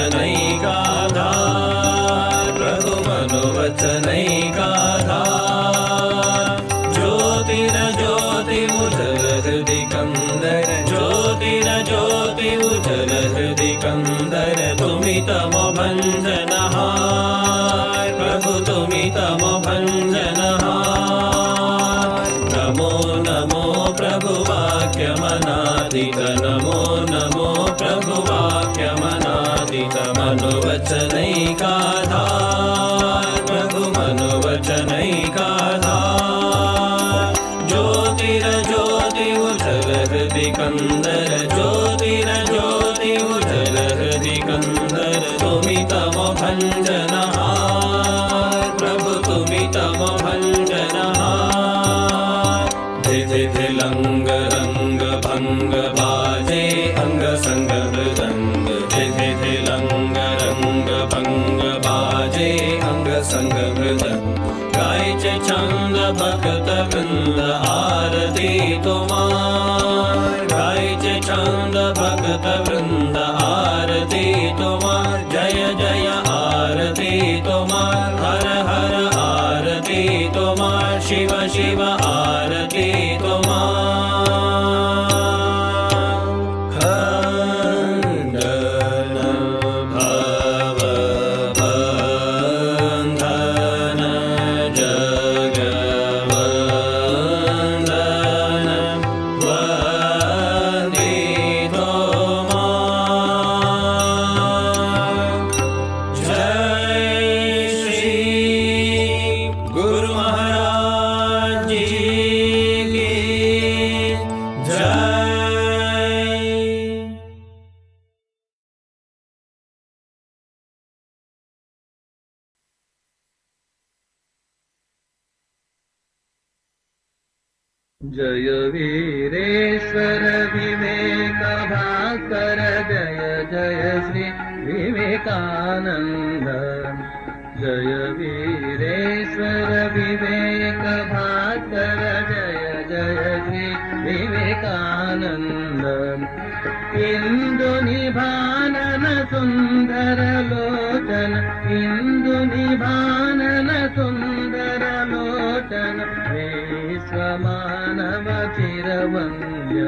मनोवचनैकाधार प्रभु मनोवचनैकाधार ज्योतिरज्योतिमुजल हृदि कंदर ज्योतिरज्योतिमुजल हृदि कंदर तुमि तमो भंजनहार प्रभु तुमि तमो भंजनहार नमो नमो प्रभु वाक्यमनादित नमो नमो प्रभु वाक्यमनादित मनोवचनैकाधार प्रभु मनोवचनैकाधार ज्योतिरज्योतिमुजल हृदि कंदर ज्योतिरज्योतिमुजल हृदि कंदर तुमि तमो भंजनहार प्रभु तुमि तमो भंजनहार धिधि लंग रंग भंग बाजे अंग संग मृदंग धिधि लंग रंग भंग बाजे अंग संग मृदंग गायचे छंद भक्त वृंद आरती तुम्हार गायचे छंद भक्त वृंद आरती तुम्हार जय जय आरती तुम्हार हर हर आरती तुम्हार शिव शिव आरती तुम्हार खंडन भव बंधन जगवंदन वंदितो जय श्री गुरु महाराज जी की जय। जय वीरेश्वर विवेक भास्कर जय जय श्री विवेकानंद जय वीरेश्वर विवेक भास्कर जय जय श्री विवेकानंद इंदु निभानन सुंदर लोचन इंदु निभानन सुंदर लोचन विश्वमानव चिरवन्द्य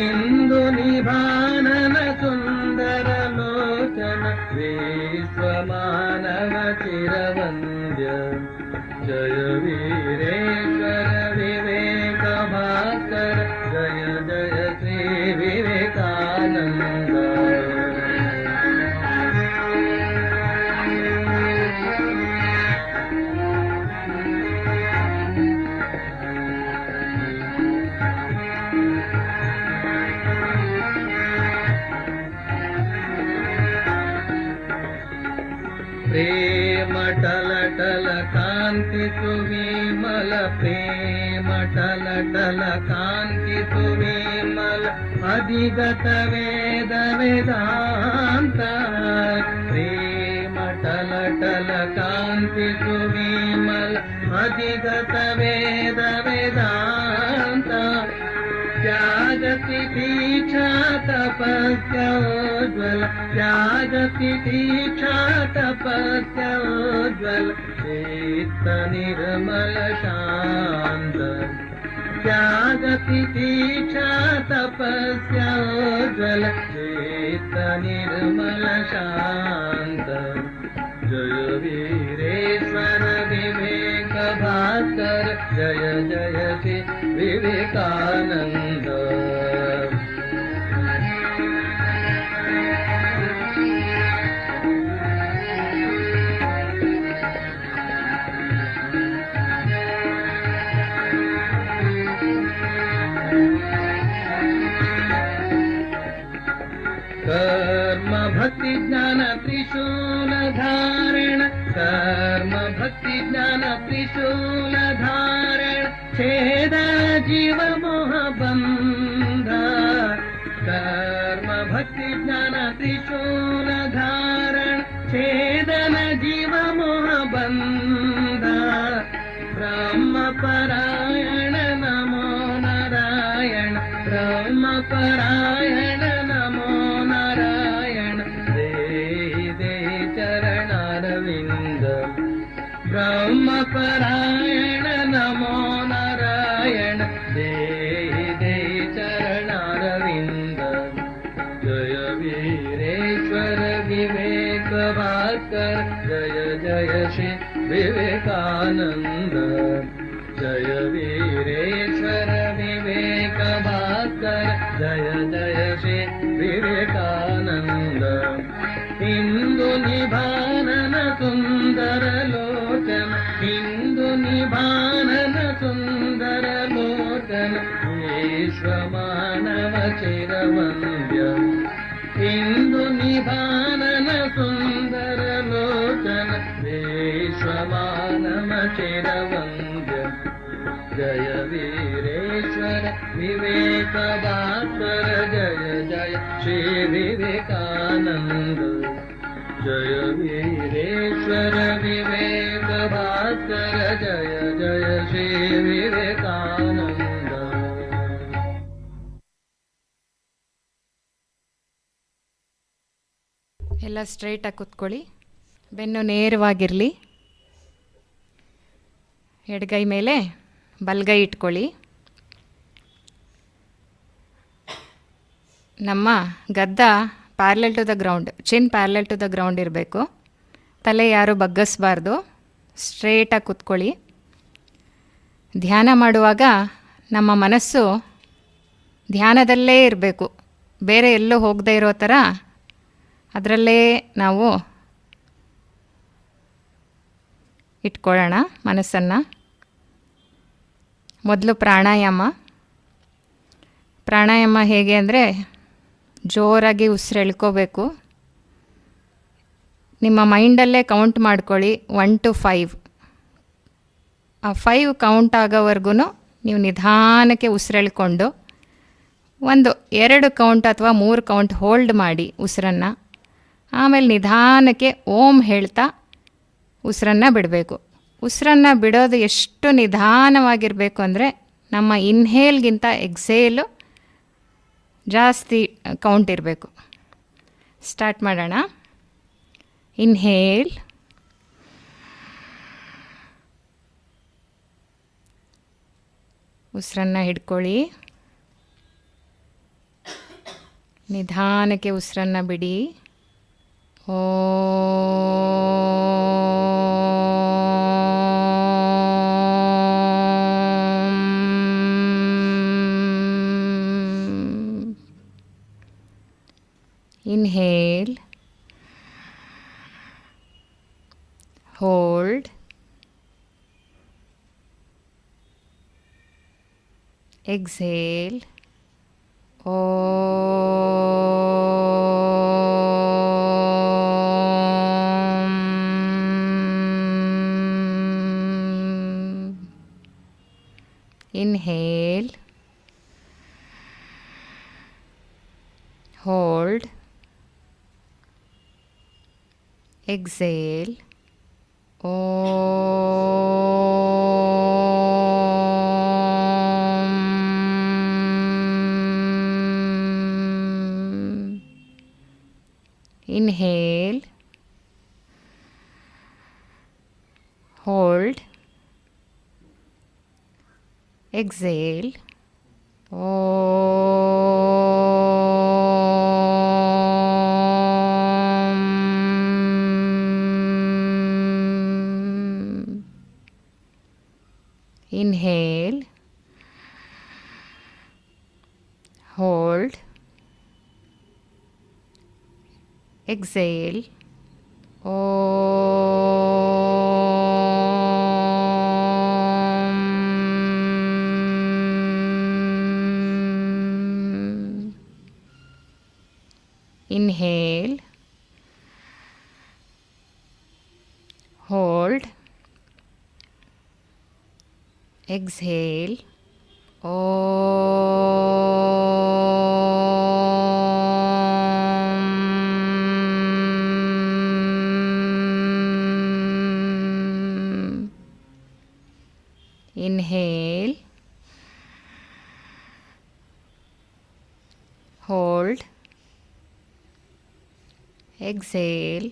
इंदु निभानन सुंदर लोचन विश्वमानव चिरवन्द्य जय वीरेश्वर विवेक भास्कर जय जय श्री विवेकानंद प्रेम टल टल कांति सुविमल प्रेम टल टल कांति सुविमल अधिगत वेद वेदांत प्रेम टल टल कांति सुविमल अधिगत वेद वेदांत त्यागति दीक्षा तपस्योज्वल त्यागति दीक्षा तपस्योज्वल चित्त निर्मल शांत त्यागति दीक्षा तपस्योज्वल चित्त निर्मल शांत जय वीरेश्वर विवेक भास्कर जय जय श्री विवेकानंद कर्म भक्ति ज्ञान त्रिशूल धारण कर्म भक्ति ज्ञान त्रिशूल धारण छेद जीव मोह बंध कर्म भक्ति ज्ञान त्रिशूल धारण छेदन जीव मोह बंध ब्रह्म परायण नमो नारायण ब्रह्म परायण नमो नारायण देव ಪರಾಯಣ ನಮೋ ನಾರಾಯಣ ದೇಹಿ ದೇಹಿ ಚರಣಾರವಿಂದ ಜಯ ವೀರೇಶ್ವರ ವಿವೇಕ ಭಾಸ್ಕರ ಜಯ ಜಯ ಶ್ರೀ ವಿವೇಕಾನಂದ ಜಯ ವೀರೇಶ್ವರ ವಿವೇಕ ಭಾಸ್ಕರ ಜಯ ಜಯ ಶ್ರೀ ವಿವೇಕಾನಂದ ಇಂದು ನಿಭಾನನ ಸುಂದರ ಲೋಚನ ಇಂದು ನಿಭಾನನ ಸುಂದರ ಲೋಚನ ವಿಶ್ವಮಾನವ ಚಿರವಂದ್ಯ ಇಂದು ನಿಭಾನನ ಸುಂದರ ಲೋಚನ ವಿಶ್ವಮಾನವ ಚಿರವಂದ್ಯ ಜಯ ವೀರೇಶ್ವರ ವಿವೇಕ ಭಾಸ್ಕರ ಜಯ ಜಯ ಶ್ರೀ ವಿವೇಕಾನಂದ ಜಯ ವೀರೇಶ್ವರ ವಿವೇಕ ಭಾಸ್ಕರ ಜಯ ಜಯ ಶ್ರೀ ವಿವೇಕಾನಂದ. ಎಲ್ಲ ಸ್ಟ್ರೈಟಾಗಿ ಕೂತ್ಕೊಳ್ಳಿ, ಬೆನ್ನು ನೇರವಾಗಿರಲಿ. ಎಡಗೈ ಮೇಲೆ ಬಲಗೈ ಇಟ್ಕೊಳ್ಳಿ. ನಮ್ಮ ಗದ್ದ parallel to the ground, chin parallel to the ground ಇರಬೇಕು. ತಲೆ ಯಾರು ಬಗ್ಗಿಸ್ಬಾರ್ದು, ಸ್ಟ್ರೇಟಾಗಿ ಕೂತ್ಕೊಳ್ಳಿ. ಧ್ಯಾನ ಮಾಡುವಾಗ ನಮ್ಮ ಮನಸ್ಸು ಧ್ಯಾನದಲ್ಲೇ ಇರಬೇಕು, ಬೇರೆ ಎಲ್ಲೂ ಹೋಗದೇ ಇರೋ ಥರ ಅದರಲ್ಲೇ ನಾವು ಇಟ್ಕೊಳ್ಳೋಣ ಮನಸ್ಸನ್ನು. ಮೊದಲು ಪ್ರಾಣಾಯಾಮ ಹೇಗೆ ಅಂದರೆ ಜೋರಾಗಿ ಉಸಿರು ಎಳ್ಕೋಬೇಕು. ನಿಮ್ಮ ಮೈಂಡಲ್ಲೇ ಕೌಂಟ್ ಮಾಡ್ಕೊಳ್ಳಿ 1 to 5. ಆ 5 ಕೌಂಟ್ ಆಗೋವರೆಗೂ ನೀವು ನಿಧಾನಕ್ಕೆ ಉಸಿರೆಳ್ಕೊಂಡು 2 ಕೌಂಟ್ ಅಥವಾ 3 ಕೌಂಟ್ ಹೋಲ್ಡ್ ಮಾಡಿ ಉಸಿರನ್ನು. ಆಮೇಲೆ ನಿಧಾನಕ್ಕೆ ಓಂ ಹೇಳ್ತಾ ಉಸಿರನ್ನು ಬಿಡಬೇಕು. ಉಸಿರನ್ನು ಬಿಡೋದು ಎಷ್ಟು ನಿಧಾನವಾಗಿರಬೇಕು ಅಂದರೆ ನಮ್ಮ ಇನ್ಹೇಲ್ಗಿಂತ ಎಕ್ಸೇಲು ಜಾಸ್ತಿ ಕೌಂಟ್ ಇರಬೇಕು. ಸ್ಟಾರ್ಟ್ ಮಾಡೋಣ. ಇನ್ಹೇಲ್, ಉಸಿರನ್ನು ಹಿಡ್ಕೊಳ್ಳಿ. ನಿಧಾನಕ್ಕೆ ಉಸಿರನ್ನು ಬಿಡಿ. Inhale, hold, exhale. Inhale, hold, exhale. Inhale, hold, exhale. Inhale, hold, exhale. Inhale, hold, exhale. Inhale, hold, exhale.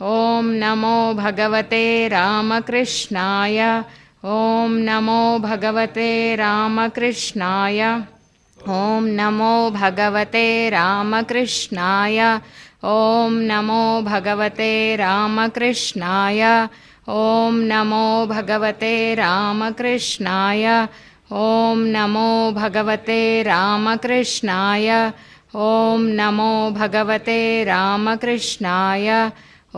ಓಂ ನಮೋ ಭಗವತೆ ರಾಮಕೃಷ್ಣಾಯ. ಓಂ ನಮೋ ಭಗವತೆ ರಾಮಕೃಷ್ಣಾಯ. ಓಂ ನಮೋ ಭಗವತೆ ರಾಮಕೃಷ್ಣಾಯ. ಓಂ ನಮೋ ಭಗವತೆ ರಾಮಕೃಷ್ಣಾಯ. ಓಂ ನಮೋ ಭಗವತೆ ರಾಮಕೃಷ್ಣಾಯ. ಓಂ ನಮೋ ಭಗವತೆ ರಾಮಕೃಷ್ಣಾಯ. ಓಂ ನಮೋ ಭಗವತೆ ರಾಮಕೃಷ್ಣಾಯ.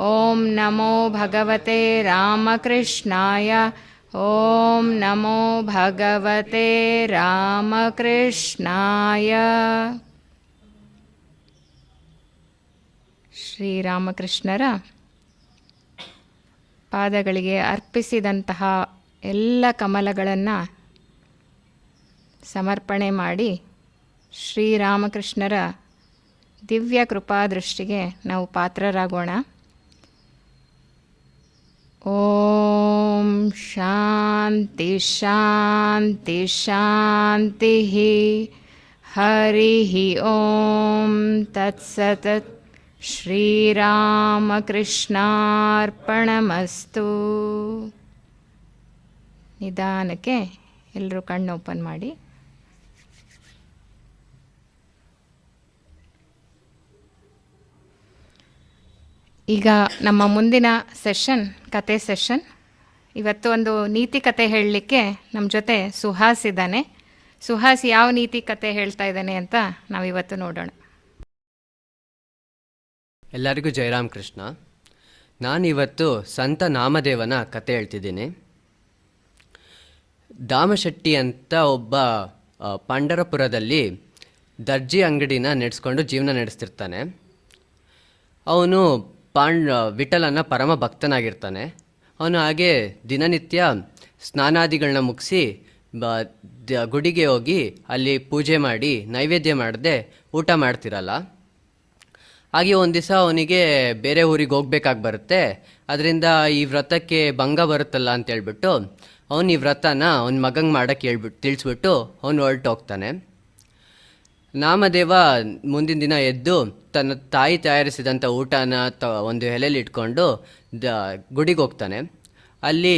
ಓಂ ನಮೋ ಭಗವತೆ ರಾಮಕೃಷ್ಣಾಯ. ಓಂ ನಮೋ ಭಗವತೆ ರಾಮಕೃಷ್ಣಾಯ. ಶ್ರೀರಾಮಕೃಷ್ಣರ ಪಾದಗಳಿಗೆ ಅರ್ಪಿಸಿದಂತಹ ಎಲ್ಲ ಕಮಲಗಳನ್ನು ಸಮರ್ಪಣೆ ಮಾಡಿ ಶ್ರೀರಾಮಕೃಷ್ಣರ ದಿವ್ಯ ಕೃಪಾದೃಷ್ಟಿಗೆ ನಾವು ಪಾತ್ರರಾಗೋಣ. ಓಂ ಶಾಂತಿ ಶಾಂತಿ ಶಾಂತಿ. ಹರಿ ಓಂ ತತ್ಸತ್. ಶ್ರೀರಾಮಕೃಷ್ಣಾರ್ಪಣಮಸ್ತು. ನಿಧಾನಕ್ಕೆ ಎಲ್ಲರೂ ಕಣ್ಣು ಓಪನ್ ಮಾಡಿ. ಈಗ ನಮ್ಮ ಮುಂದಿನ ಸೆಷನ್ ಕತೆ ಸೆಷನ್. ಇವತ್ತು ಒಂದು ನೀತಿ ಕತೆ ಹೇಳಲಿಕ್ಕೆ ನಮ್ಮ ಜೊತೆ ಸುಹಾಸ್ ಇದ್ದಾನೆ. ಸುಹಾಸ್ ಯಾವ ನೀತಿ ಕತೆ ಹೇಳ್ತಾ ಇದ್ದಾನೆ ಅಂತ ನಾವಿವತ್ತು ನೋಡೋಣ. ಎಲ್ಲರಿಗೂ ಜಯರಾಮ್ ಕೃಷ್ಣ. ನಾನಿವತ್ತು ಸಂತ ನಾಮದೇವನ ಕತೆ ಹೇಳ್ತಿದ್ದೀನಿ. ದಾಮಶೆಟ್ಟಿ ಅಂತ ಒಬ್ಬ ಪಂಢರಪುರದಲ್ಲಿ ದರ್ಜಿ ಅಂಗಡಿನ ನಡೆಸ್ಕೊಂಡು ಜೀವನ ನಡೆಸ್ತಿರ್ತಾನೆ. ಅವನು ವಿಠಲನ ಪರಮ ಭಕ್ತನಾಗಿರ್ತಾನೆ. ಅವನು ಹಾಗೆ ದಿನನಿತ್ಯ ಸ್ನಾನಾದಿಗಳನ್ನ ಮುಗಿಸಿ ಗುಡಿಗೆ ಹೋಗಿ ಅಲ್ಲಿ ಪೂಜೆ ಮಾಡಿ ನೈವೇದ್ಯ ಮಾಡದೆ ಊಟ ಮಾಡ್ತಿರಲ್ಲ. ಹಾಗೆ ಒಂದು ದಿವಸ ಅವನಿಗೆ ಬೇರೆ ಊರಿಗೆ ಹೋಗ್ಬೇಕಾಗಿ ಬರುತ್ತೆ. ಅದರಿಂದ ಈ ವ್ರತಕ್ಕೆ ಭಂಗ ಬರುತ್ತಲ್ಲ ಅಂತೇಳ್ಬಿಟ್ಟು ಅವನು ಈ ವ್ರತನ ಅವನ ಮಗಂಗೆ ಮಾಡೋಕ್ಕೆ ತಿಳಿಸ್ಬಿಟ್ಟು ಅವನು ಹೊರಟೋಗ್ತಾನೆ. ನಾಮದೇವ ಮುಂದಿನ ದಿನ ಎದ್ದು ತನ್ನ ತಾಯಿ ತಯಾರಿಸಿದಂಥ ಊಟನ ಒಂದು ಎಲೆಯಲ್ಲಿ ಇಟ್ಕೊಂಡು ಗುಡಿಗೆ ಹೋಗ್ತಾನೆ. ಅಲ್ಲಿ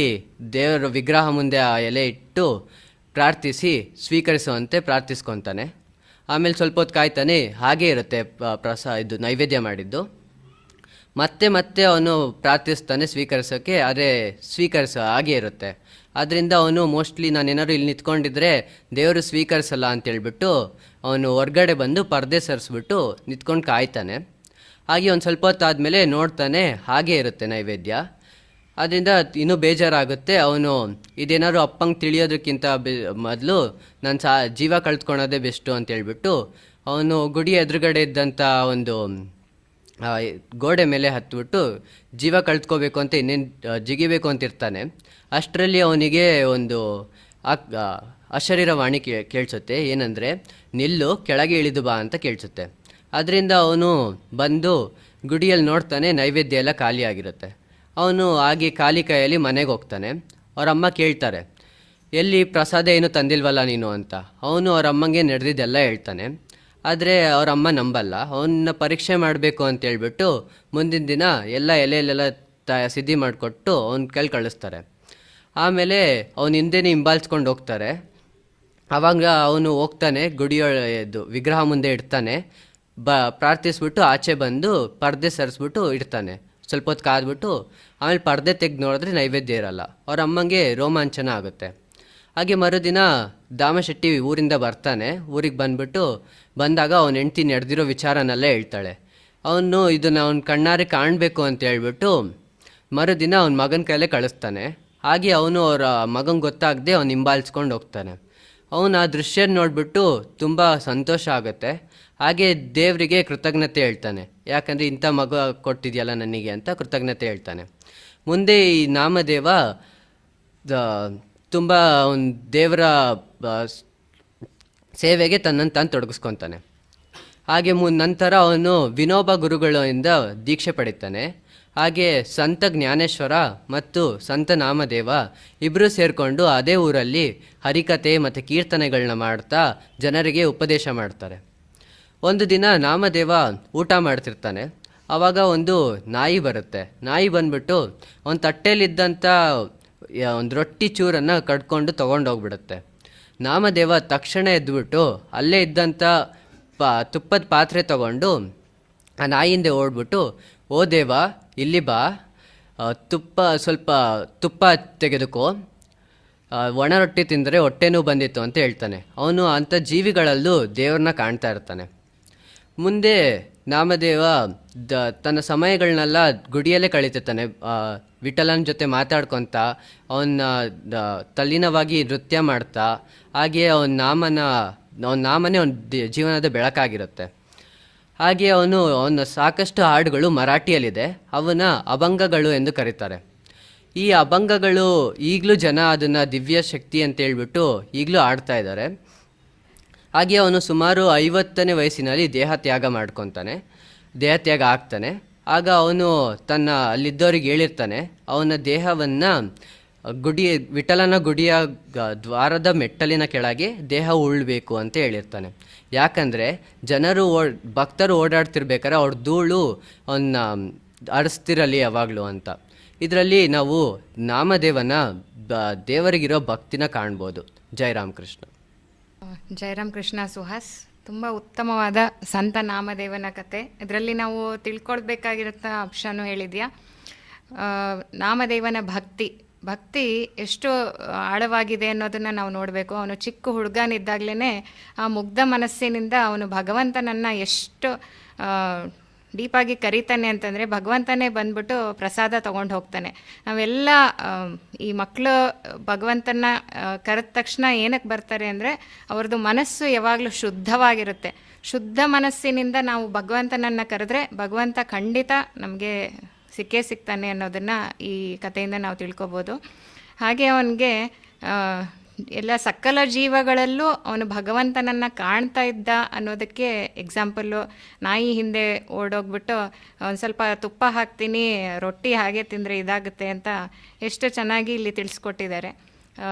ದೇವರ ವಿಗ್ರಹ ಮುಂದೆ ಆ ಎಲೆ ಇಟ್ಟು ಪ್ರಾರ್ಥಿಸಿ ಸ್ವೀಕರಿಸುವಂತೆ ಪ್ರಾರ್ಥಿಸ್ಕೊತಾನೆ. ಆಮೇಲೆ ಸ್ವಲ್ಪ ಹೊತ್ತು ಕಾಯ್ತಾನೆ. ಹಾಗೇ ಇರುತ್ತೆ ಇದು ನೈವೇದ್ಯ ಮಾಡಿದ್ದು. ಮತ್ತೆ ಮತ್ತೆ ಅವನು ಪ್ರಾರ್ಥಿಸ್ತಾನೆ ಸ್ವೀಕರಿಸೋಕ್ಕೆ, ಆದರೆ ಹಾಗೇ ಇರುತ್ತೆ. ಆದ್ದರಿಂದ ಅವನು ಮೋಸ್ಟ್ಲಿ ನಾನೇನಾದ್ರು ಇಲ್ಲಿ ನಿಂತ್ಕೊಂಡಿದ್ರೆ ದೇವರು ಸ್ವೀಕರಿಸಲ್ಲ ಅಂತೇಳ್ಬಿಟ್ಟು ಅವನು ಹೊರ್ಗಡೆ ಬಂದು ಪರ್ದೆ ಸರಿಸ್ಬಿಟ್ಟು ನಿಂತ್ಕೊಂಡು ಕಾಯ್ತಾನೆ. ಹಾಗೆ ಒಂದು ಸ್ವಲ್ಪ ಹೊತ್ತಾದಮೇಲೆ ನೋಡ್ತಾನೆ, ಹಾಗೇ ಇರುತ್ತೆ ನೈವೇದ್ಯ. ಅದರಿಂದ ಇನ್ನೂ ಬೇಜಾರಾಗುತ್ತೆ. ಅವನು ಇದೇನಾದ್ರು ಅಪ್ಪಂಗೆ ತಿಳಿಯೋದಕ್ಕಿಂತ ಮೊದಲು ನಾನು ಜೀವ ಕಳ್ತ್ಕೊಳೋದೇ ಬೆಸ್ಟು ಅಂತೇಳ್ಬಿಟ್ಟು ಅವನು ಗುಡಿ ಎದುರುಗಡೆ ಇದ್ದಂಥ ಒಂದು ಗೋಡೆ ಮೇಲೆ ಹತ್ಬಿಟ್ಟು ಜೀವ ಕಳ್ತ್ಕೋಬೇಕು ಅಂತ ಇನ್ನೇನು ಜಿಗಿಬೇಕು ಅಂತಿರ್ತಾನೆ. ಅಷ್ಟರಲ್ಲಿ ಅವನಿಗೆ ಒಂದು ಅಶರೀರವಾಣಿ ಕೇಳಿಸುತ್ತೆ. ಏನಂದರೆ, ನಿಲ್ಲು, ಕೆಳಗೆ ಇಳಿದು ಬಾ ಅಂತ ಕೇಳಿಸುತ್ತೆ. ಅದರಿಂದ ಅವನು ಬಂದು ಗುಡಿಯಲ್ಲಿ ನೋಡ್ತಾನೆ, ನೈವೇದ್ಯ ಎಲ್ಲ ಖಾಲಿಯಾಗಿರುತ್ತೆ. ಅವನು ಹಾಗೆ ಖಾಲಿ ಕೈಯಲ್ಲಿ ಮನೆಗೆ ಹೋಗ್ತಾನೆ. ಅವರಮ್ಮ ಕೇಳ್ತಾರೆ, ಎಲ್ಲಿ ಪ್ರಸಾದ ಏನು ತಂದಿಲ್ವಲ್ಲ ನೀನು ಅಂತ. ಅವನು ಅವರಮ್ಮಂಗೆ ನಡೆದಿದ್ದೆಲ್ಲ ಹೇಳ್ತಾನೆ. ಆದರೆ ಅವರಮ್ಮ ನಂಬಲ್ಲ. ಅವನ್ನ ಪರೀಕ್ಷೆ ಮಾಡಬೇಕು ಅಂತೇಳ್ಬಿಟ್ಟು ಮುಂದಿನ ದಿನ ಎಲ್ಲ ಎಲೆಯಲ್ಲೆಲ್ಲ ಸಿದ್ಧಿ ಮಾಡಿಕೊಟ್ಟು ಅವನ ಕೈಲಿ ಕಳಿಸ್ತಾರೆ. ಆಮೇಲೆ ಅವನ ಹಿಂದೆನೇ ಹಿಂಬಾಲಿಸ್ಕೊಂಡು ಹೋಗ್ತಾರೆ. ಆವಾಗ ಅವನು ಹೋಗ್ತಾನೆ, ಗುಡಿಯೊಳದು ವಿಗ್ರಹ ಮುಂದೆ ಇಡ್ತಾನೆ. ಪ್ರಾರ್ಥಿಸ್ಬಿಟ್ಟು ಆಚೆ ಬಂದು ಪರ್ದೆ ಸರಿಸ್ಬಿಟ್ಟು ಇಡ್ತಾನೆ. ಸ್ವಲ್ಪ ಹೊತ್ತು ಕಾದ್ಬಿಟ್ಟು ಆಮೇಲೆ ಪರ್ದೆ ತೆಗೆದು ನೋಡಿದ್ರೆ ನೈವೇದ್ಯ ಇರಲ್ಲ. ಅವ್ರ ಅಮ್ಮಂಗೆ ರೋಮಾಂಚನ ಆಗುತ್ತೆ. ಹಾಗೆ ಮರುದಿನ ದಾಮಶೆಟ್ಟಿ ಊರಿಂದ ಬರ್ತಾನೆ. ಊರಿಗೆ ಬಂದಾಗ ಅವನ ಹೆಂಡ್ತಿ ನಡೆದಿರೋ ವಿಚಾರನೆಲ್ಲ ಹೇಳ್ತಾಳೆ. ಅವನು ಇದನ್ನು ಅವನ ಕಣ್ಣಾರೆ ಕಾಣಬೇಕು ಅಂತ ಹೇಳ್ಬಿಟ್ಟು ಮರುದಿನ ಅವನ ಮಗನ ಕೈಲೇ ಕಳಿಸ್ತಾನೆ. ಹಾಗೆ ಅವನು ಅವರ ಮಗಂಗೆ ಗೊತ್ತಾಗದೆ ಅವನು ಹಿಂಬಾಲಿಸ್ಕೊಂಡು ಹೋಗ್ತಾನೆ. ಅವನು ಆ ದೃಶ್ಯ ನೋಡಿಬಿಟ್ಟು ತುಂಬ ಸಂತೋಷ ಆಗುತ್ತೆ. ಹಾಗೆ ದೇವರಿಗೆ ಕೃತಜ್ಞತೆ ಹೇಳ್ತಾನೆ. ಯಾಕಂದರೆ ಇಂಥ ಮಗ ಕೊಟ್ಟಿದೆಯಲ್ಲ ನನಗೆ ಅಂತ ಕೃತಜ್ಞತೆ ಹೇಳ್ತಾನೆ. ಮುಂದೆ ಈ ನಾಮದೇವ ತುಂಬ ಅವನ ದೇವರ ಸೇವೆಗೆ ತನ್ನನ್ನು ತಾನು ತೊಡಗಿಸ್ಕೊತಾನೆ. ಹಾಗೆ ನಂತರ ಅವನು ವಿನೋಬ ಗುರುಗಳಿಂದ ದೀಕ್ಷೆ ಪಡಿತಾನೆ. ಹಾಗೆ ಸಂತ ಜ್ಞಾನೇಶ್ವರ ಮತ್ತು ಸಂತ ನಾಮದೇವ ಇಬ್ಬರು ಸೇರಿಕೊಂಡು ಅದೇ ಊರಲ್ಲಿ ಹರಿಕತೆ ಮತ್ತು ಕೀರ್ತನೆಗಳನ್ನ ಮಾಡ್ತಾ ಜನರಿಗೆ ಉಪದೇಶ ಮಾಡ್ತಾರೆ. ಒಂದು ದಿನ ನಾಮದೇವ ಊಟ ಮಾಡ್ತಿರ್ತಾನೆ. ಆವಾಗ ಒಂದು ನಾಯಿ ಬರುತ್ತೆ. ನಾಯಿ ಬಂದ್ಬಿಟ್ಟು ಒಂದು ತಟ್ಟೆಯಲ್ಲಿದ್ದಂಥ ಒಂದು ರೊಟ್ಟಿ ಚೂರನ್ನು ಕಡ್ಕೊಂಡು ತೊಗೊಂಡೋಗ್ಬಿಡುತ್ತೆ. ನಾಮದೇವ ತಕ್ಷಣ ಎದ್ಬಿಟ್ಟು ಅಲ್ಲೇ ಇದ್ದಂಥ ತುಪ್ಪದ ಪಾತ್ರೆ ತಗೊಂಡು ಆ ನಾಯಿಯಿಂದ ಓಡ್ಬಿಟ್ಟು, ಓ ದೇವ ಇಲ್ಲಿ ಬಾ, ಸ್ವಲ್ಪ ತುಪ್ಪ ತೆಗೆದುಕೋ, ಒಣ ರೊಟ್ಟಿ ತಿಂದರೆ ಹೊಟ್ಟೆನೂ ಬಂದಿತ್ತು ಅಂತ ಹೇಳ್ತಾನೆ. ಅವನು ಅಂಥ ಜೀವಿಗಳಲ್ಲೂ ದೇವ್ರನ್ನ ಕಾಣ್ತಾ ಇರ್ತಾನೆ. ಮುಂದೆ ನಾಮದೇವ ತನ್ನ ಸಮಯಗಳನ್ನೆಲ್ಲ ಗುಡಿಯಲ್ಲೇ ಕಳೀತಿರ್ತಾನೆ. ವಿಠಲನ ಜೊತೆ ಮಾತಾಡ್ಕೊತ, ಅವನ್ನ ತಲ್ಲೀನವಾಗಿ ನೃತ್ಯ ಮಾಡ್ತಾ, ಹಾಗೆಯೇ ಅವನ ನಾಮನೇ ಅವನ ಜೀವನದ ಬೆಳಕಾಗಿರುತ್ತೆ. ಹಾಗೆ ಅವನ ಸಾಕಷ್ಟು ಹಾಡುಗಳು ಮರಾಠಿಯಲ್ಲಿದೆ. ಅವನ ಅಭಂಗಗಳು ಎಂದು ಕರೀತಾರೆ. ಈ ಅಭಂಗಗಳು ಈಗಲೂ ಜನ ಅದನ್ನು ದಿವ್ಯ ಶಕ್ತಿ ಅಂತ ಹೇಳ್ಬಿಟ್ಟು ಈಗಲೂ ಆಡ್ತಾ ಇದ್ದಾರೆ. ಹಾಗೆ ಅವನು ಸುಮಾರು 50ನೇ ವಯಸ್ಸಿನಲ್ಲಿ ದೇಹತ್ಯಾಗ ಆಗ್ತಾನೆ. ಆಗ ಅವನು ಅಲ್ಲಿದ್ದವ್ರಿಗೆ ಹೇಳಿರ್ತಾನೆ, ಅವನ ದೇಹವನ್ನು ವಿಠಲನ ಗುಡಿಯ ದ್ವಾರದ ಮೆಟ್ಟಲಿನ ಕೆಳಗೆ ದೇಹ ಉಳ್ಬೇಕು ಅಂತ ಹೇಳಿರ್ತಾನೆ. ಯಾಕಂದರೆ ಭಕ್ತರು ಓಡಾಡ್ತಿರ್ಬೇಕಾದ್ರೆ ಅವ್ರ ಧೂಳು ಅವನ್ನ ಅರಿಸ್ತಿರಲಿ ಯಾವಾಗಲೂ ಅಂತ. ಇದರಲ್ಲಿ ನಾವು ನಾಮದೇವನ ದೇವರಿಗಿರೋ ಭಕ್ತಿನ ಕಾಣ್ಬೋದು. ಜಯರಾಮ್ ಕೃಷ್ಣ. ಜಯರಾಮ್ ಕೃಷ್ಣ ಸುಹಾಸ್, ತುಂಬ ಉತ್ತಮವಾದ ಸಂತ ನಾಮದೇವನ ಕತೆ. ಇದರಲ್ಲಿ ನಾವು ತಿಳ್ಕೊಳ್ಬೇಕಾಗಿರೋ ಅಂಶನೂ ಹೇಳಿದ್ಯಾ. ನಾಮದೇವನ ಭಕ್ತಿ ಎಷ್ಟು ಆಳವಾಗಿದೆ ಅನ್ನೋದನ್ನು ನಾವು ನೋಡಬೇಕು. ಅವನು ಚಿಕ್ಕ ಹುಡುಗನಿದ್ದಾಗಲೇ ಆ ಮುಗ್ಧ ಮನಸ್ಸಿನಿಂದ ಅವನು ಭಗವಂತನನ್ನು ಎಷ್ಟು ಡೀಪಾಗಿ ಕರೀತಾನೆ ಅಂತಂದರೆ, ಭಗವಂತನೇ ಬಂದ್ಬಿಟ್ಟು ಪ್ರಸಾದ ತೊಗೊಂಡು ಹೋಗ್ತಾನೆ. ನಾವೆಲ್ಲ ಈ ಮಕ್ಕಳು ಭಗವಂತನ ಕರೆದ ತಕ್ಷಣ ಏನಕ್ಕೆ ಬರ್ತಾರೆ ಅಂದರೆ, ಅವ್ರದ್ದು ಮನಸ್ಸು ಯಾವಾಗಲೂ ಶುದ್ಧವಾಗಿರುತ್ತೆ. ಶುದ್ಧ ಮನಸ್ಸಿನಿಂದ ನಾವು ಭಗವಂತನನ್ನು ಕರೆದ್ರೆ ಭಗವಂತ ಖಂಡಿತ ನಮಗೆ ಸಿಗ್ತಾನೆ ಅನ್ನೋದನ್ನು ಈ ಕಥೆಯಿಂದ ನಾವು ತಿಳ್ಕೊಬೋದು. ಹಾಗೆ ಅವನಿಗೆ ಎಲ್ಲ ಸಕಲ ಜೀವಗಳಲ್ಲೂ ಅವನು ಭಗವಂತನನ್ನು ಕಾಣ್ತಾ ಇದ್ದ ಅನ್ನೋದಕ್ಕೆ ಎಕ್ಸಾಂಪಲ್ಲು, ನಾಯಿ ಹಿಂದೆ ಓಡೋಗ್ಬಿಟ್ಟು ಒಂದು ಸ್ವಲ್ಪ ತುಪ್ಪ ಹಾಕ್ತೀನಿ, ರೊಟ್ಟಿ ಹಾಗೆ ತಿಂದರೆ ಇದಾಗುತ್ತೆ ಅಂತ ಎಷ್ಟು ಚೆನ್ನಾಗಿ ಇಲ್ಲಿ ತಿಳಿಸ್ಕೊಟ್ಟಿದ್ದಾರೆ.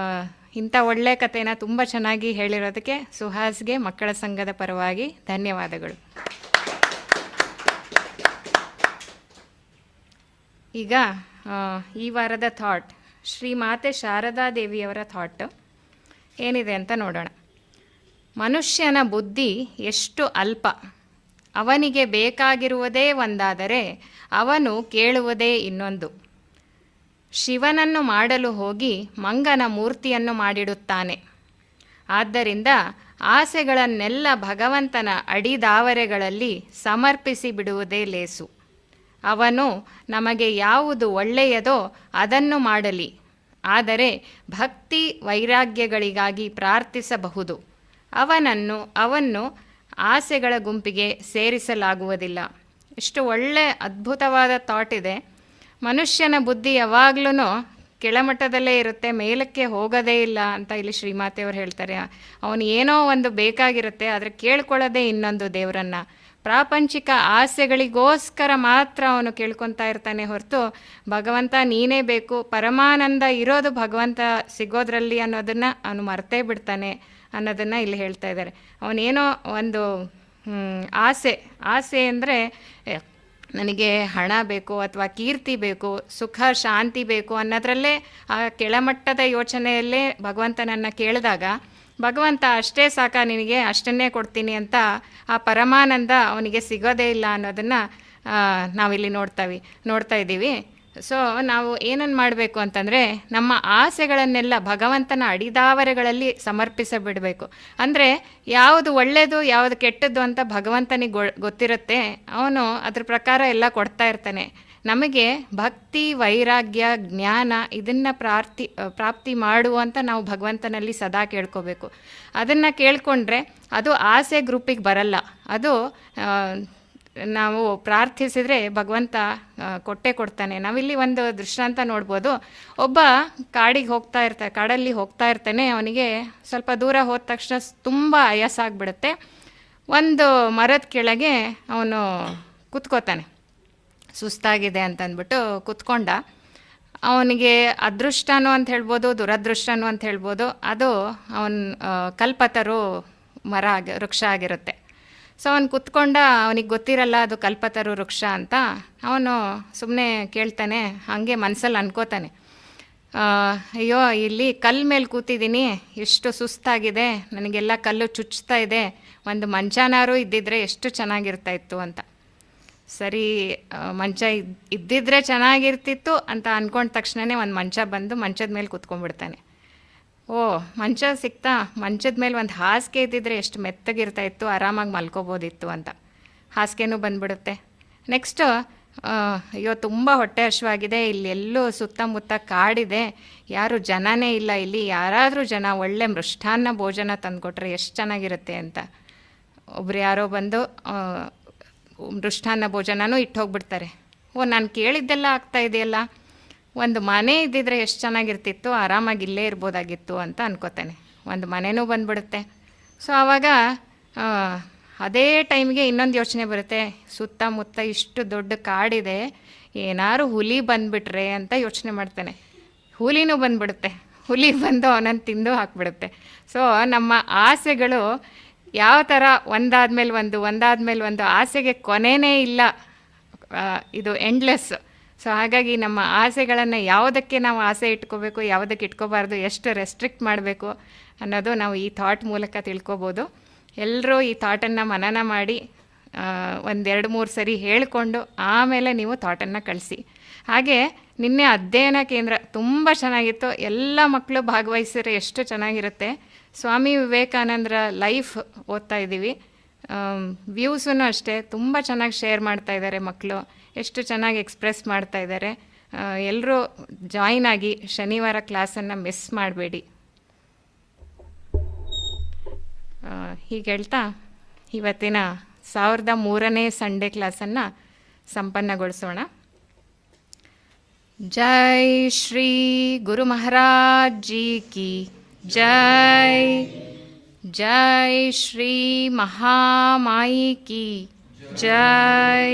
ಇಂಥ ಒಳ್ಳೆಯ ಕಥೆನ ತುಂಬ ಚೆನ್ನಾಗಿ ಹೇಳಿರೋದಕ್ಕೆ ಸುಹಾಸ್ಗೆ ಮಕ್ಕಳ ಸಂಘದ ಪರವಾಗಿ ಧನ್ಯವಾದಗಳು. ಈಗ ಈ ವಾರದ ಥಾಟ್, ಶ್ರೀಮಾತೆ ಶಾರದಾ ದೇವಿಯವರ ಥಾಟ್ ಏನಿದೆ ಅಂತ ನೋಡೋಣ. ಮನುಷ್ಯನ ಬುದ್ಧಿ ಎಷ್ಟು ಅಲ್ಪ, ಅವನಿಗೆ ಬೇಕಾಗಿರುವುದೇ ಒಂದಾದರೆ ಅವನು ಕೇಳುವುದೇ ಇನ್ನೊಂದು. ಶಿವನನ್ನು ಮಾಡಲು ಹೋಗಿ ಮಂಗನ ಮೂರ್ತಿಯನ್ನು ಮಾಡಿಡುತ್ತಾನೆ. ಆದ್ದರಿಂದ ಆಸೆಗಳನ್ನೆಲ್ಲ ಭಗವಂತನ ಅಡಿದಾವರೆಗಳಲ್ಲಿ ಸಮರ್ಪಿಸಿ ಬಿಡುವುದೇ ಲೇಸು. ಅವನು ನಮಗೆ ಯಾವುದು ಒಳ್ಳೆಯದೋ ಅದನ್ನು ಮಾಡಲಿ, ಆದರೆ ಭಕ್ತಿ ವೈರಾಗ್ಯಗಳಿಗಾಗಿ ಪ್ರಾರ್ಥಿಸಬಹುದು. ಅವನ್ನು ಆಸೆಗಳ ಗುಂಪಿಗೆ ಸೇರಿಸಲಾಗುವುದಿಲ್ಲ. ಇಷ್ಟು ಒಳ್ಳೆ ಅದ್ಭುತವಾದ ಥಾಟ್ ಇದೆ. ಮನುಷ್ಯನ ಬುದ್ಧಿ ಯಾವಾಗ್ಲೂ ಕೆಳಮಟ್ಟದಲ್ಲೇ ಇರುತ್ತೆ, ಮೇಲಕ್ಕೆ ಹೋಗೋದೇ ಇಲ್ಲ ಅಂತ ಇಲ್ಲಿ ಶ್ರೀಮಾತೆಯವರು ಹೇಳ್ತಾರೆ. ಅವನು ಏನೋ ಒಂದು ಬೇಕಾಗಿರುತ್ತೆ, ಆದರೆ ಕೇಳ್ಕೊಳ್ಳೋದೇ ಇನ್ನೊಂದು ದೇವರನ್ನು. ಪ್ರಾಪಂಚಿಕ ಆಸೆಗಳಿಗೋಸ್ಕರ ಮಾತ್ರ ಅವನು ಕೇಳ್ಕೊತಾ ಇರ್ತಾನೆ ಹೊರತು ಭಗವಂತ ನೀನೇ ಬೇಕು, ಪರಮಾನಂದ ಇರೋದು ಭಗವಂತ ಸಿಗೋದ್ರಲ್ಲಿ ಅನ್ನೋದನ್ನು ಅವನು ಮರ್ತೇ ಬಿಡ್ತಾನೆ ಅನ್ನೋದನ್ನು ಇಲ್ಲಿ ಹೇಳ್ತಾ ಇದ್ದಾರೆ. ಅವನೇನೋ ಒಂದು ಆಸೆ ಅಂದರೆ ನನಗೆ ಹಣ ಬೇಕು ಅಥವಾ ಕೀರ್ತಿ ಬೇಕು, ಸುಖ ಶಾಂತಿ ಬೇಕು ಅನ್ನೋದ್ರಲ್ಲೇ ಆ ಕೆಳಮಟ್ಟದ ಯೋಚನೆಯಲ್ಲೇ ಭಗವಂತನನ್ನು ಕೇಳಿದಾಗ ಭಗವಂತ ಅಷ್ಟೇ ಸಾಕ ನಿನಗೆ, ಅಷ್ಟನ್ನೇ ಕೊಡ್ತೀನಿ ಅಂತ ಆ ಪರಮಾನಂದ ಅವನಿಗೆ ಸಿಗೋದೇ ಇಲ್ಲ ಅನ್ನೋದನ್ನು ನಾವಿಲ್ಲಿ ನೋಡ್ತಾ ಇದ್ದೀವಿ. ಸೊ ನಾವು ಏನನ್ನು ಮಾಡಬೇಕು ಅಂತಂದರೆ, ನಮ್ಮ ಆಸೆಗಳನ್ನೆಲ್ಲ ಭಗವಂತನ ಅಡಿದಾವರೆಗಳಲ್ಲಿ ಸಮರ್ಪಿಸಿಬಿಡಬೇಕು. ಅಂದರೆ ಯಾವುದು ಒಳ್ಳೆಯದು ಯಾವುದು ಕೆಟ್ಟದ್ದು ಅಂತ ಭಗವಂತನಿಗೆ ಗೊತ್ತಿರುತ್ತೆ. ಅವನು ಅದ್ರ ಪ್ರಕಾರ ಎಲ್ಲ ಕೊಡ್ತಾ ಇರ್ತಾನೆ. ನಮಗೆ ಭಕ್ತಿ ವೈರಾಗ್ಯ ಜ್ಞಾನ ಇದನ್ನು ಪ್ರಾಪ್ತಿ ಮಾಡುವಂತ ನಾವು ಭಗವಂತನಲ್ಲಿ ಸದಾ ಕೇಳ್ಕೋಬೇಕು. ಅದನ್ನು ಕೇಳ್ಕೊಂಡ್ರೆ ಅದು ಆಸೆ ಗ್ರೂಪಿಗೆ ಬರಲ್ಲ. ಅದು ನಾವು ಪ್ರಾರ್ಥಿಸಿದರೆ ಭಗವಂತ ಕೊಟ್ಟೇ ಕೊಡ್ತಾನೆ. ನಾವಿಲ್ಲಿ ಒಂದು ದೃಷ್ಟಾಂತ ನೋಡ್ಬೋದು. ಒಬ್ಬ ಕಾಡಲ್ಲಿ ಹೋಗ್ತಾ ಇರ್ತಾನೆ. ಅವನಿಗೆ ಸ್ವಲ್ಪ ದೂರ ಹೋದ ತಕ್ಷಣ ತುಂಬ ಆಯಾಸ ಆಗಿಬಿಡುತ್ತೆ. ಒಂದು ಮರದ ಕೆಳಗೆ ಅವನು ಕುತ್ಕೋತಾನೆ. ಸುಸ್ತಾಗಿದೆ ಅಂತಂದ್ಬಿಟ್ಟು ಕುತ್ಕೊಂಡ. ಅವನಿಗೆ ಅದೃಷ್ಟನೂ ಅಂತ ಹೇಳ್ಬೋದು, ದುರದೃಷ್ಟನೂ ಅಂತ ಹೇಳ್ಬೋದು. ಅದು ಕಲ್ಪತರು ವೃಕ್ಷ ಆಗಿರುತ್ತೆ. ಸೊ ಅವನು ಕುತ್ಕೊಂಡ, ಅವನಿಗೆ ಗೊತ್ತಿರಲ್ಲ ಅದು ಕಲ್ಪತರು ವೃಕ್ಷ ಅಂತ. ಅವನು ಸುಮ್ಮನೆ ಕೇಳ್ತಾನೆ, ಹಾಗೆ ಮನಸ್ಸಲ್ಲಿ ಅನ್ಕೋತಾನೆ, ಅಯ್ಯೋ ಇಲ್ಲಿ ಕಲ್ಲು ಮೇಲೆ ಕೂತಿದ್ದೀನಿ, ಎಷ್ಟು ಸುಸ್ತಾಗಿದೆ, ನನಗೆಲ್ಲ ಕಲ್ಲು ಚುಚ್ತಾ ಇದೆ, ಒಂದು ಮಂಚನಾರು ಇದ್ದಿದ್ರೆ ಎಷ್ಟು ಚೆನ್ನಾಗಿರ್ತಾಯಿತ್ತು ಅಂತ. ಸರಿ, ಮಂಚ ಇದ್ದಿದ್ರೆ ಚೆನ್ನಾಗಿರ್ತಿತ್ತು ಅಂತ ಅಂದ್ಕೊಂಡ ತಕ್ಷಣವೇ ಒಂದು ಮಂಚ ಬಂದು ಮಂಚದ ಮೇಲೆ ಕೂತ್ಕೊಂಡ್ಬಿಡ್ತಾನೆ. ಓ, ಮಂಚ ಸಿಕ್ತಾ, ಮಂಚದ ಮೇಲೆ ಒಂದು ಹಾಸಿಗೆ ಇದ್ದಿದ್ರೆ ಎಷ್ಟು ಮೆತ್ತಗಿರ್ತಾಯಿತ್ತು, ಆರಾಮಾಗಿ ಮಲ್ಕೋಬೋದಿತ್ತು ಅಂತ. ಹಾಸಿಗೆನೂ ಬಂದ್ಬಿಡುತ್ತೆ. ನೆಕ್ಸ್ಟು, ಅಯ್ಯೋ ತುಂಬ ಹೊಟ್ಟೆ ಹಶ್ವಾಗಿದೆ, ಇಲ್ಲೆಲ್ಲೂ ಸುತ್ತಮುತ್ತ ಕಾಡಿದೆ, ಯಾರು ಜನನೇ ಇಲ್ಲ ಇಲ್ಲಿ, ಯಾರಾದರೂ ಜನ ಒಳ್ಳೆ ಮೃಷ್ಟಾನ್ನ ಭೋಜನ ತಂದುಕೊಟ್ರೆ ಎಷ್ಟು ಚೆನ್ನಾಗಿರುತ್ತೆ ಅಂತ. ಒಬ್ರು ಯಾರೋ ಬಂದು ಮೃಷ್ಟಾನ್ನ ಭೋಜನನೂ ಇಟ್ಟು ಹೋಗ್ಬಿಡ್ತಾರೆ. ಓ, ನಾನು ಕೇಳಿದ್ದೆಲ್ಲ ಆಗ್ತಾ ಇದೆಯಲ್ಲ, ಒಂದು ಮನೆ ಇದ್ದಿದ್ರೆ ಎಷ್ಟು ಚೆನ್ನಾಗಿರ್ತಿತ್ತು, ಆರಾಮಾಗಿ ಇಲ್ಲೇ ಇರ್ಬೋದಾಗಿತ್ತು ಅಂತ ಅನ್ಕೋತಾನೆ. ಒಂದು ಮನೆಯೂ ಬಂದ್ಬಿಡುತ್ತೆ. ಸೊ ಆವಾಗ ಅದೇ ಟೈಮ್ಗೆ ಇನ್ನೊಂದು ಯೋಚನೆ ಬರುತ್ತೆ, ಸುತ್ತಮುತ್ತ ಇಷ್ಟು ದೊಡ್ಡ ಕಾಡಿದೆ, ಏನಾದ್ರು ಹುಲಿ ಬಂದುಬಿಟ್ರೆ ಅಂತ ಯೋಚನೆ ಮಾಡ್ತಾನೆ. ಹುಲಿನೂ ಬಂದುಬಿಡುತ್ತೆ. ಹುಲಿ ಬಂದು ಅವನನ್ನು ತಿಂದು ಹಾಕ್ಬಿಡುತ್ತೆ. ಸೊ ನಮ್ಮ ಆಸೆಗಳು ಯಾವ ಥರ ಒಂದಾದ್ಮೇಲೆ ಒಂದು ಆಸೆಗೆ ಕೊನೆಯೇ ಇಲ್ಲ, ಇದು ಎಂಡ್ಲೆಸ್. ಸೊ ಹಾಗಾಗಿ ನಮ್ಮ ಆಸೆಗಳನ್ನು ಯಾವುದಕ್ಕೆ ನಾವು ಆಸೆ ಇಟ್ಕೋಬೇಕು, ಯಾವುದಕ್ಕೆ ಇಟ್ಕೋಬಾರ್ದು, ಎಷ್ಟು ರೆಸ್ಟ್ರಿಕ್ಟ್ ಮಾಡಬೇಕು ಅನ್ನೋದು ನಾವು ಈ ಥಾಟ್ ಮೂಲಕ ತಿಳ್ಕೊಬೋದು. ಎಲ್ಲರೂ ಈ ಥಾಟನ್ನು ಮನನ ಮಾಡಿ 1-2-3 ಸರಿ ಹೇಳಿಕೊಂಡು ಆಮೇಲೆ ನೀವು ಥಾಟನ್ನು ಕಳಿಸಿ. ಹಾಗೆ ನಿನ್ನೆ ಅಧ್ಯಯನ ಕೇಂದ್ರ ತುಂಬ ಚೆನ್ನಾಗಿತ್ತು, ಎಲ್ಲ ಮಕ್ಕಳು ಭಾಗವಹಿಸಿದ್ರೆ ಎಷ್ಟು ಚೆನ್ನಾಗಿರುತ್ತೆ. ಸ್ವಾಮಿ ವಿವೇಕಾನಂದರ ಲೈಫ್ ಓದ್ತಾ ಇದ್ದೀವಿ. ವ್ಯೂಸೂ ಅಷ್ಟೇ ತುಂಬ ಚೆನ್ನಾಗಿ ಶೇರ್ ಮಾಡ್ತಾ ಇದ್ದಾರೆ ಮಕ್ಕಳು, ಎಷ್ಟು ಚೆನ್ನಾಗಿ ಎಕ್ಸ್ಪ್ರೆಸ್ ಮಾಡ್ತಾ ಇದ್ದಾರೆ. ಎಲ್ಲರೂ ಜಾಯಿನ್ ಆಗಿ ಶನಿವಾರ ಕ್ಲಾಸನ್ನು ಮಿಸ್ ಮಾಡಬೇಡಿ. ಹೀಗೆ ಹೇಳ್ತಾ ಇವತ್ತಿನ 1003ನೇ ಸಂಡೇ ಕ್ಲಾಸನ್ನು ಸಂಪನ್ನಗೊಳಿಸೋಣ. ಜೈ ಶ್ರೀ ಗುರು ಮಹಾರಾಜ್ ಜಿ ಕಿ ಜೈ, ಜೈ ಶ್ರೀ ಮಹಾಮಾಯಿ ಕಿ ಜೈ,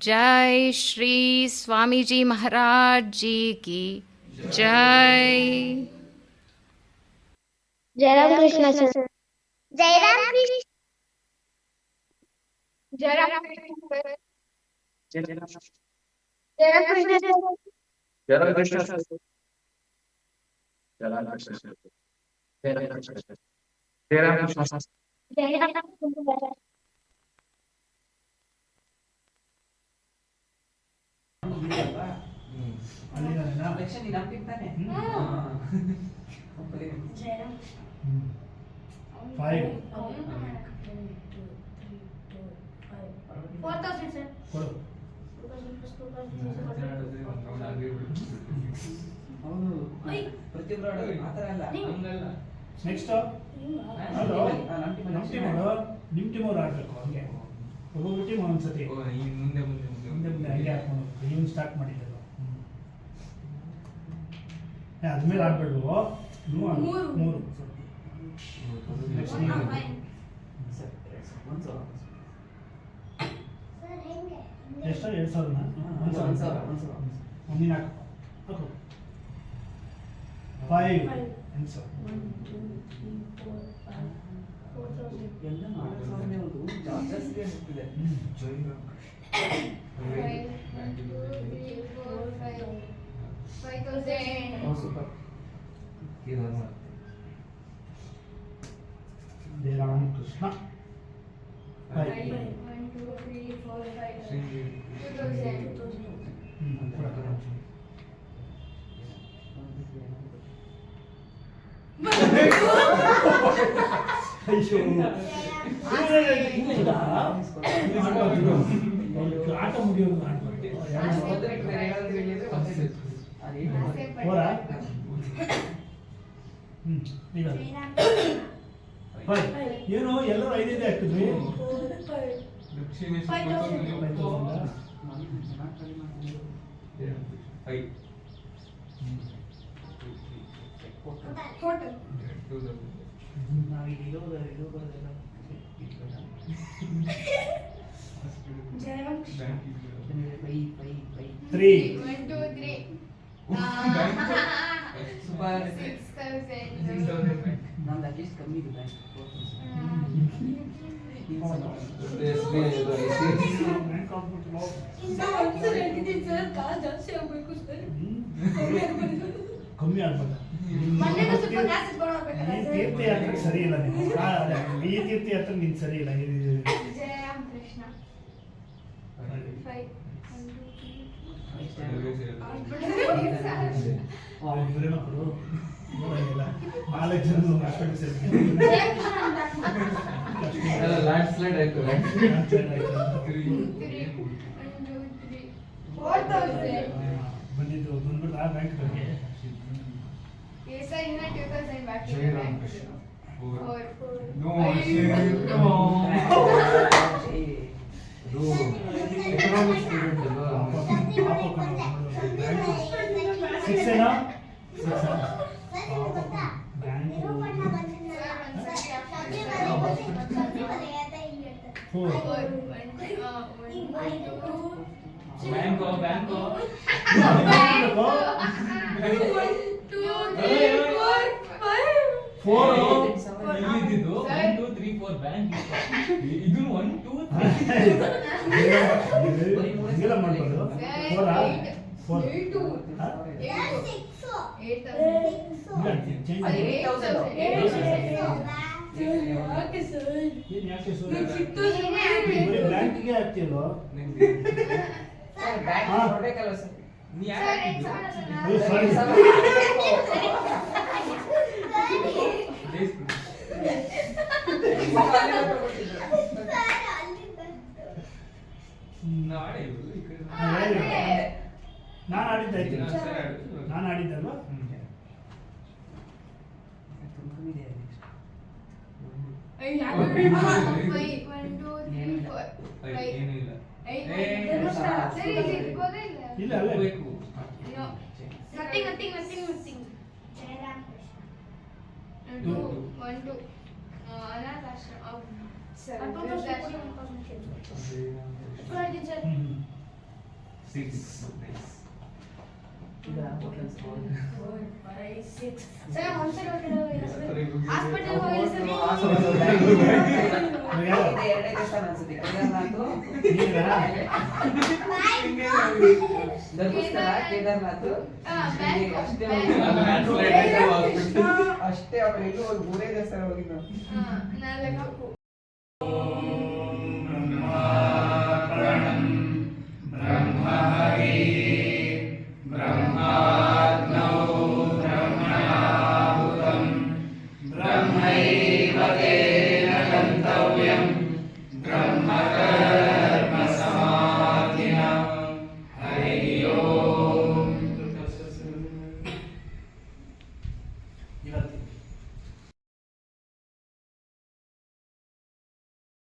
ಜೈ ಶ್ರೀ ಸ್ವಾಮೀಜಿ ಮಹಾರಾಜ್ ಜಿ ಕಿ ಜೈ. जय राम कृष्ण सर. जय राम कृष्ण. जय राम कृष्ण सर. जय राम कृष्ण सर. जय राम कृष्ण सर. जय राम कृष्ण सर. जय राम कृष्ण सर. जय राम कृष्ण सर. जय राम कृष्ण सर. जय Ram Krishna sir. Five. 4,000 sir. ಕೊಡು. 2,000 plus 2,000. ನೆಕ್ಸ್ಟ್ ನಮ್ಮ ಟೀಮ್ ಅವ್ರು ಆಡಬೇಕು. ಹಂಗೆ ಒಬ್ಬೊಬ್ಬರು ಟೀಮ್ ಒಂದ್ಸತಿ ಮುಂದೆ ಹಂಗೆ ಹಾಕೊಂಡು ಇವನು ಸ್ಟಾರ್ಟ್ ಮಾಡಿದ್ದು. ಅದ್ಮೇಲೆ ಆಡ್ಬೇಡ್ವು. 3 ನೆಕ್ಸ್ಟ್ ಎಷ್ಟು 2,000ನ 1,000 ಮುಂದಿನ ಹಾಕು. 5 ಎನ್ಸು 1, 2, 3, 4, 5, 4,000. ಎಲ್ಲ 4,000 ಜಾಸ್ತಿ ಆಗ್ತಿದೆ. 5,000. ಸೂಪರ್. ಜಯ ರಾಮಕೃಷ್ಣ. 1, 2, 3, 4, 5, 2,000. ಆಟ ಮುಗಿಯೋದು ಏನು ಎಲ್ಲರೂ 5 ಹಾಕಿದ್ವಿ. 3 1, 2, 3. ಸೂಪರ್. 6,000. ನಮ್ದು ಅಟ್ಲೀಸ್ಟ್ ಕಮ್ಮಿ ಇದೆ. ಬ್ಯಾಂಕ್ ಆಗ್ಬಿಟ್ಟು ಕಮ್ಮಿ ಆಗ್ಬೋದ ಈ ತೀರ್ಥಯಾತ್ರೆಗೆ ಸರಿ ಇಲ್ಲ ನೀವು ಈ ತೀರ್ಥಯಾತ್ರೆ ನೀನು ಸರಿ ಇಲ್ಲ ಮಕ್ಕಳು ನಾಲ್ಕು ಜನ ಹಾಸ್ಪಿಟಲ್ ಸೇರ್ತೀನಿ ಲ್ಯಾಂಡ್ ಸ್ಲೈಡ್ ಆಯ್ತು ಬಂದಿದ್ದು ಬಂದ್ಬಿಟ್ಟು ಆ ಬ್ಯಾಂಕ್ ಬಗ್ಗೆ ಶಿಕ್ಷಣ ಬ್ಯಾಂಕು ಇಲ್ಲಿದ್ದು 1 2 3 4 ಬ್ಯಾಂಕ್ ಇದು 1 2 ಹಿಂಗೆಲ್ಲ ಮಾಡ್ಬೋದು ಬ್ಯಾಂಕಿಗೆ ಆಗ್ತಿಲ್ವ ಕೊಡ್ಬೇಕಲ್ಲ ಸರ್ ನೀ ಯಾಕೆ ನಾನು ಆಡಿದ್ದಾಯ್ತು ನಾನು ಆಡಿದ್ದಲ್ವಾ ಇಲ್ಲ ಅಲ್ಲ ಬೇಕು ಕೇದಾರ್ನಾಥ್ ಅಷ್ಟೇ ಅವ್ರು ಎಲ್ಲೂ 3 ದೇವಸ್ಥಾನ ಹೋಗಿದ್ದು.